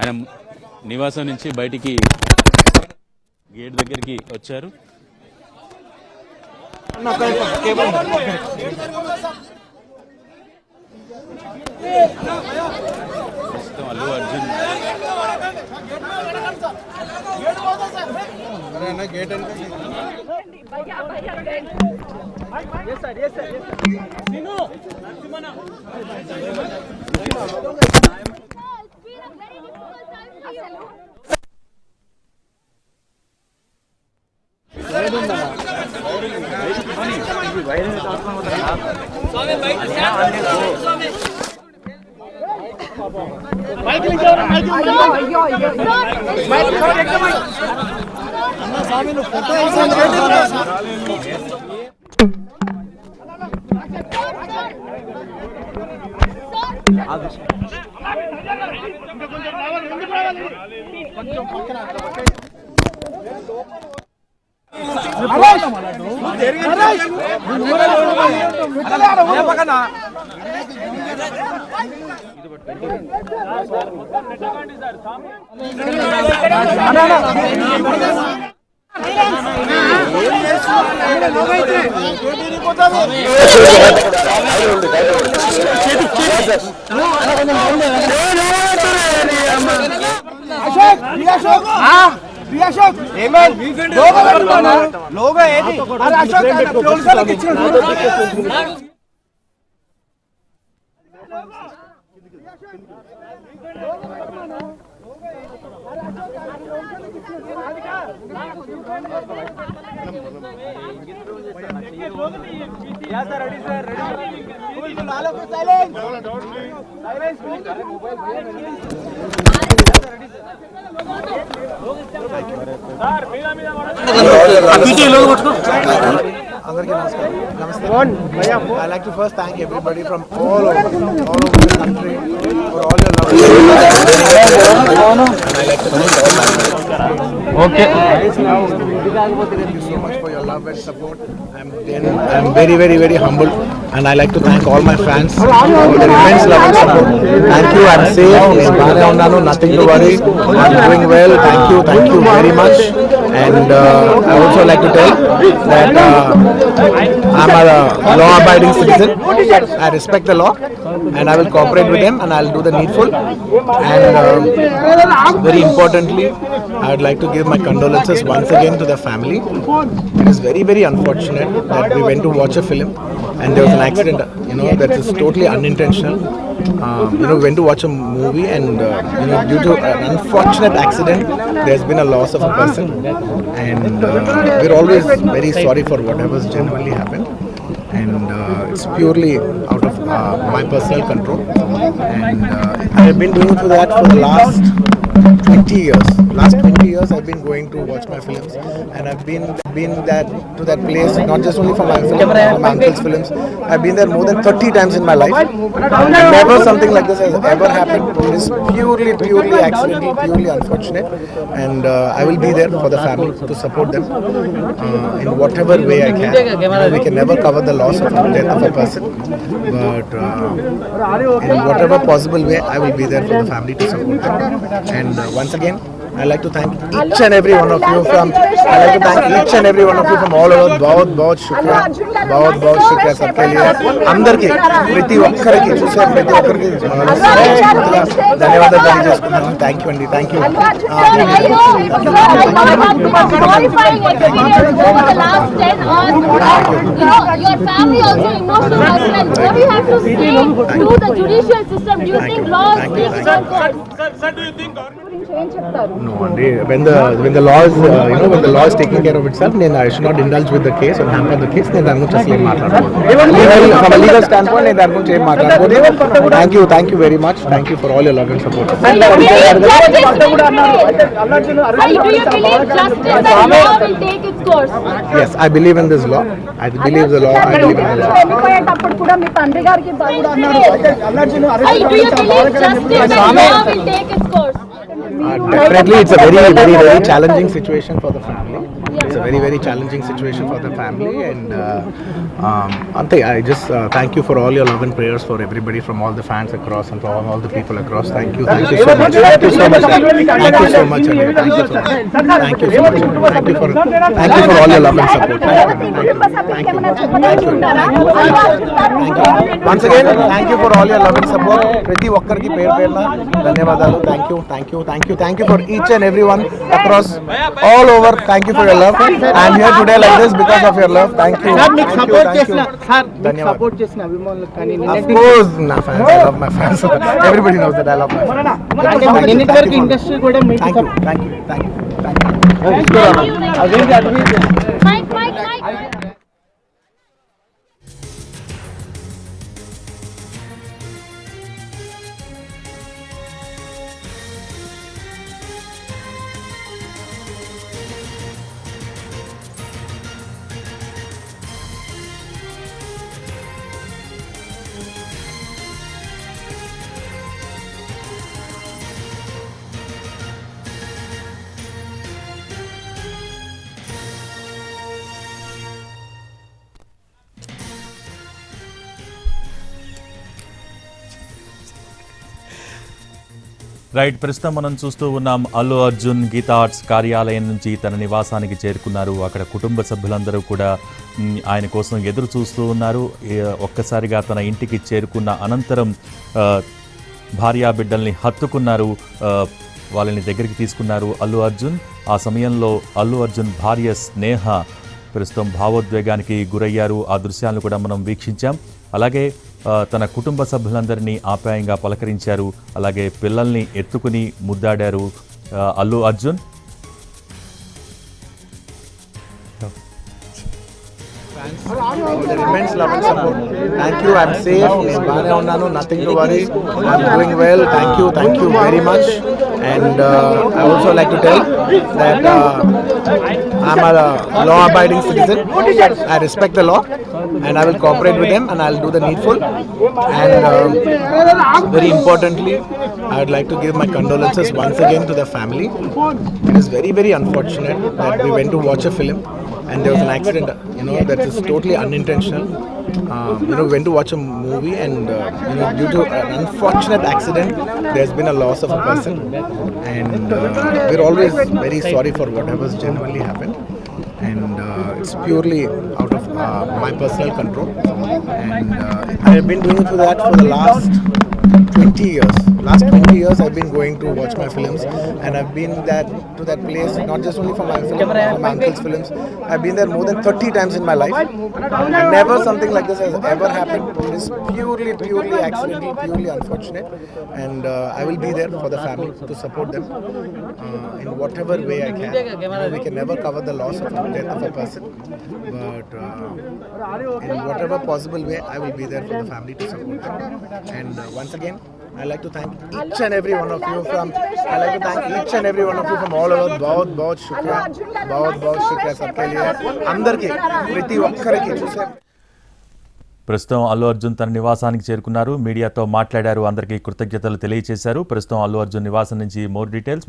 ఆయన నివాసం నుంచి బయటికి గేట్ దగ్గరికి వచ్చారు. ప్రస్తుతం అల్లు అర్జున్ లోగో ఏది I'd like to first thank everybody from all over the country for all your love. Okay. Thank you so much for your love and support. I'm very, very, very humbled, and I like to thank all my fans for their immense love and support. Thank you. I'm safe. Nothing to worry. I'm doing well. Thank you very much. And I also like to tell that I'm a law-abiding citizen. I respect the law, and I will cooperate with them, and I'll do the needful. And very importantly, I would like to give my condolences once again to the family. It is very, very unfortunate that we went to watch a film and there was an accident, that is totally unintentional. We went to watch a movie and, due to an unfortunate accident, there's been a loss of a person. And we're always very sorry for whatever's genuinely happened. And it's purely out of my personal control. And I've been doing that for the last 20 years. Last 20 years I've been going to watch my films, and I've been to that place not just only for my film, for my uncle's films. I've been there more than 30 times in my life. Never something like this has ever happened. It is purely accidental, purely unfortunate, and I will be there for the family to support them in whatever way I can. We can never cover the loss of the death of a person, but in whatever possible way I will be there for the family to support them. And once again, I like to thank each and every one of you from all over. बहुत शुक्रिया सबके लिए अंदर के प्रति ఒక్కరికి చూసే ప్రతి ఒక్కరికి ధన్యవాదాలు తెలియజేస్తున్నాను. థ్యాంక్ యూ అండి. Thank you. No, when the law is when the law is taking care of itself, then I should not indulge with the case or hamper the case. Then I'm just saying from a legal standpoint, I'm going to say Thank you very much. Thank you for all your love and support. Do you believe justice and law will take its course? Yes, I believe in this law. I believe the law. I believe in the law. Do you believe justice and law will take its course? Definitely, it's a very challenging situation for the family. it's a very, very challenging situation for the family. And Ante, I just thank you for all your love and prayers for everybody, from all the fans across and for all the people across. Thank you so much. Thank you so much. Thank you so much. Thank you so much. Thank you so much. Thank you for all your love and support. Thank you. Once again, thank you for all your love and support. ప్రతి ఒక్కరికి పేరు పేరున ధన్యవాదాలు. Thank you for each and everyone across all over. Thank you for your love. I am here today like this because of your love. Thank you. Support చేసిన అభిమానులకు కానీ Of course, my fans. I love my fans. Everybody knows that I love my fans. Industry కూడా మీకు Thank you. Mike. Right, ప్రస్తుతం మనం చూస్తూ ఉన్నాం Allu Arjun Gita arts కార్యాలయం నుంచి తన నివాసానికి చేరుకున్నారు. అక్కడ కుటుంబ సభ్యులందరూ కూడా ఆయన కోసం ఎదురు చూస్తూ ఉన్నారు. ఒక్కసారిగా తన ఇంటికి చేరుకున్న అనంతరం భార్యా బిడ్డల్ని హత్తుకున్నారు, వాళ్ళని దగ్గరికి తీసుకున్నారు అల్లు అర్జున్. ఆ సమయంలో అల్లు అర్జున్ భార్య స్నేహ ప్రస్తుతం భావోద్వేగానికి గురయ్యారు. ఆ దృశ్యాలను కూడా మనం వీక్షించాం. అలాగే తన కుటుంబ సభ్యులందరినీ ఆప్యాయంగా పలకరించారు. అలాగే పిల్లల్ని ఎత్తుకుని ముద్దాడారు Allu Arjun. Immense love and support. Thank you. I'm safe. నేను బాగానే ఉన్నాను. Nothing to worry. I'm doing well. Thank you very much. And I also like to tell that I'm a law-abiding citizen. I respect the law, and I will cooperate with them, and I'll do the needful. And very importantly, I would like to give my condolences once again to the family. It is very, very unfortunate that we went to watch a film and there was an accident, that is totally unintentional. We went to watch a movie and due to an unfortunate accident, there's been a loss of a person. And we're always very sorry for whatever's genuinely happened. And it's purely out of my personal control. And I've been doing that for the last 20 years. Last 20 years I've been going to watch my films, and I've been to that place not just only for my film, for my uncle's films. I've been there more than 30 times in my life. And never something like this has ever happened. It is purely accidental, purely unfortunate. And I will be there for the family to support them in whatever way I can. We can never cover the loss of the death of a person, but in whatever possible way I will be there for the family to support them. And once again, I like to thank each and every one of you from all over. बहुत शुक्रिया सबके लिए అందరికీ ప్రతి ఒక్కరికి చూసే. ప్రస్తుతం అల్లు అర్జున్ తన నివాసానికి చేరుకున్నారు. మీడియాతో మాట్లాడారు. అందరికీ కృతజ్ఞతలు తెలియజేశారు. ప్రస్తుతం అల్లు అర్జున్ నివాసం నుంచి మోర్ డీటెయిల్స్